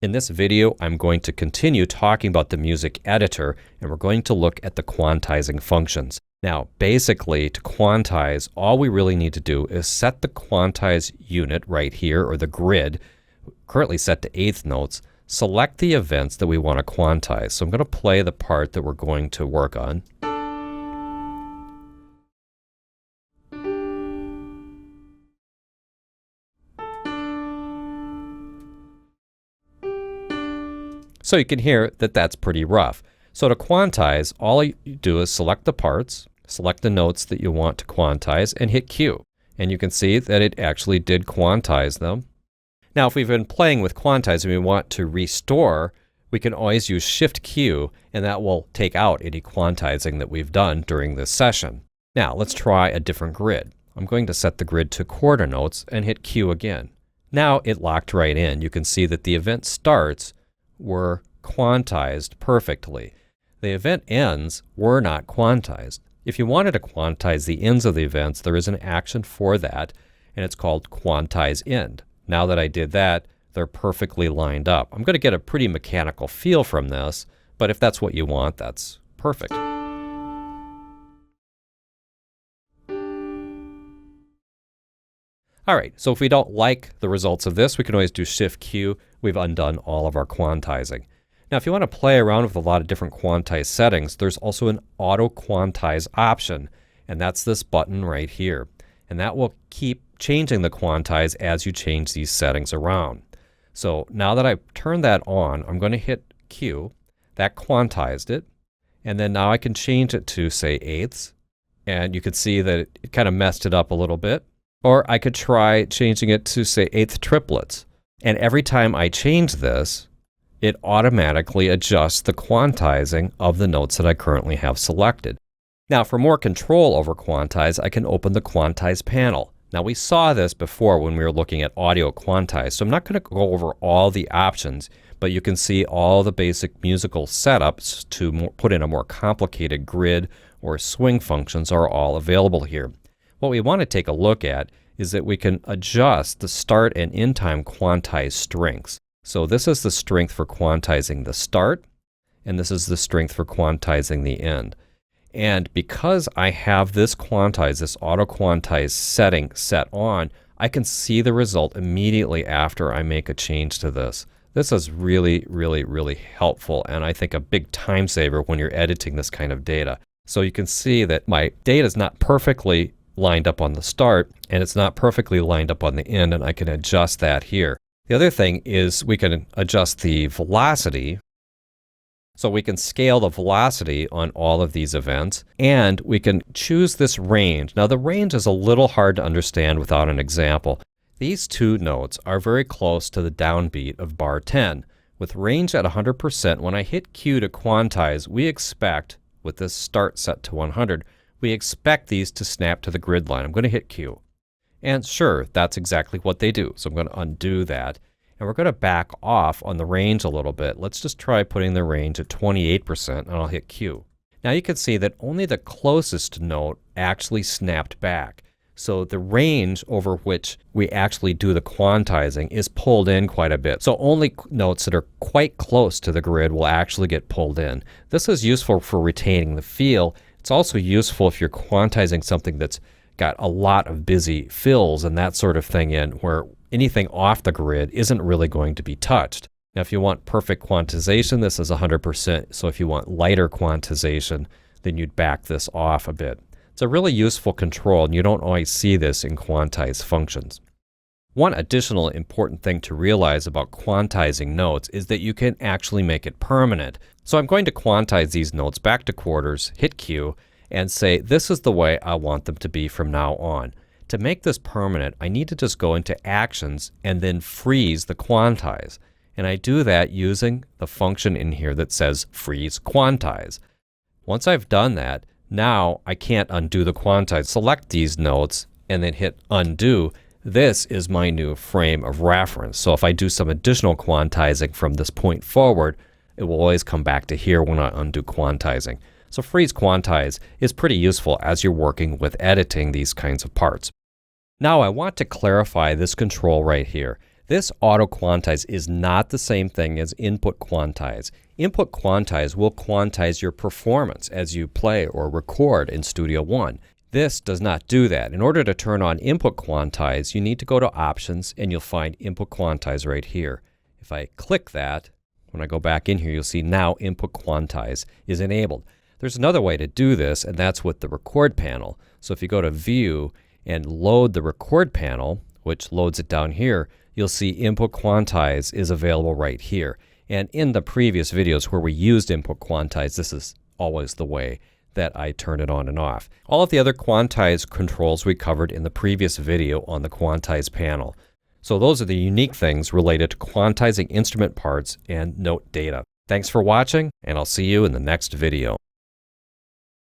In this video, I'm going to continue talking about the music editor, and we're going to look at the quantizing functions. Now, basically, to quantize, all we really need to do is set the quantize unit right here, or the grid, currently set to eighth notes, select the events that we want to quantize. So I'm going to play the part that we're going to work on. So you can hear that that's pretty rough. So to quantize, all you do is select the parts, select the notes that you want to quantize, and hit Q. And you can see that it actually did quantize them. Now, if we've been playing with quantize and we want to restore, we can always use Shift Q, and that will take out any quantizing that we've done during this session. Now, let's try a different grid. I'm going to set the grid to quarter notes and hit Q again. Now it locked right in. You can see that the event starts were quantized perfectly. The event ends were not quantized. If you wanted to quantize the ends of the events, there is an action for that, and it's called quantize end. Now that I did that, they're perfectly lined up. I'm going to get a pretty mechanical feel from this, but if that's what you want, that's perfect. All right, so if we don't like the results of this, we can always do Shift Q. We've undone all of our quantizing. Now, if you want to play around with a lot of different quantize settings, there's also an auto quantize option, and that's this button right here. And that will keep changing the quantize as you change these settings around. So now that I've turned that on, I'm going to hit Q. That quantized it. And then now I can change it to, say, eighths. And you can see that it kind of messed it up a little bit. Or I could try changing it to, say, eighth triplets. And every time I change this, it automatically adjusts the quantizing of the notes that I currently have selected. Now, for more control over quantize, I can open the quantize panel. Now, we saw this before when we were looking at audio quantize, so I'm not going to go over all the options, but you can see all the basic musical setups to put in a more complicated grid or swing functions are all available here. What we want to take a look at is that we can adjust the start and end time quantize strengths. So this is the strength for quantizing the start, and this is the strength for quantizing the end. And because I have this quantize, this auto quantize setting set on, I can see the result immediately after I make a change to this. This is really, really, really helpful, and I think a big time saver when you're editing this kind of data. So you can see that my data is not perfectly lined up on the start, and it's not perfectly lined up on the end, and I can adjust that here. The other thing is we can adjust the velocity. So we can scale the velocity on all of these events, and we can choose this range. Now the range is a little hard to understand without an example. These two notes are very close to the downbeat of bar 10. With range at 100%, when I hit Q to quantize, we expect, with this start set to 100, we expect these to snap to the grid line. I'm going to hit Q. And sure, that's exactly what they do. So I'm going to undo that. And we're going to back off on the range a little bit. Let's just try putting the range at 28%, and I'll hit Q. Now you can see that only the closest note actually snapped back. So the range over which we actually do the quantizing is pulled in quite a bit. So only notes that are quite close to the grid will actually get pulled in. This is useful for retaining the feel. It's also useful if you're quantizing something that's got a lot of busy fills and that sort of thing in, where anything off the grid isn't really going to be touched. Now, if you want perfect quantization, this is 100%. So if you want lighter quantization, then you'd back this off a bit. It's a really useful control, and you don't always see this in quantize functions. One additional important thing to realize about quantizing notes is that you can actually make it permanent. So I'm going to quantize these notes back to quarters, hit Q, and say this is the way I want them to be from now on. To make this permanent, I need to just go into Actions and then freeze the quantize. And I do that using the function in here that says freeze quantize. Once I've done that, now I can't undo the quantize. Select these notes and then hit undo. This is my new frame of reference. So if I do some additional quantizing from this point forward, it will always come back to here when I undo quantizing. So freeze quantize is pretty useful as you're working with editing these kinds of parts. Now I want to clarify this control right here. This auto quantize is not the same thing as input quantize. Input quantize will quantize your performance as you play or record in Studio One. This does not do that. In order to turn on input quantize, you need to go to options and you'll find input quantize right here. If I click that, when I go back in here, you'll see now input quantize is enabled. There's another way to do this, and that's with the record panel. So if you go to view and load the record panel, which loads it down here, you'll see input quantize is available right here. And in the previous videos where we used input quantize, this is always the way that I turn it on and off. All of the other quantize controls we covered in the previous video on the quantize panel. So those are the unique things related to quantizing instrument parts and note data. Thanks for watching, and I'll see you in the next video.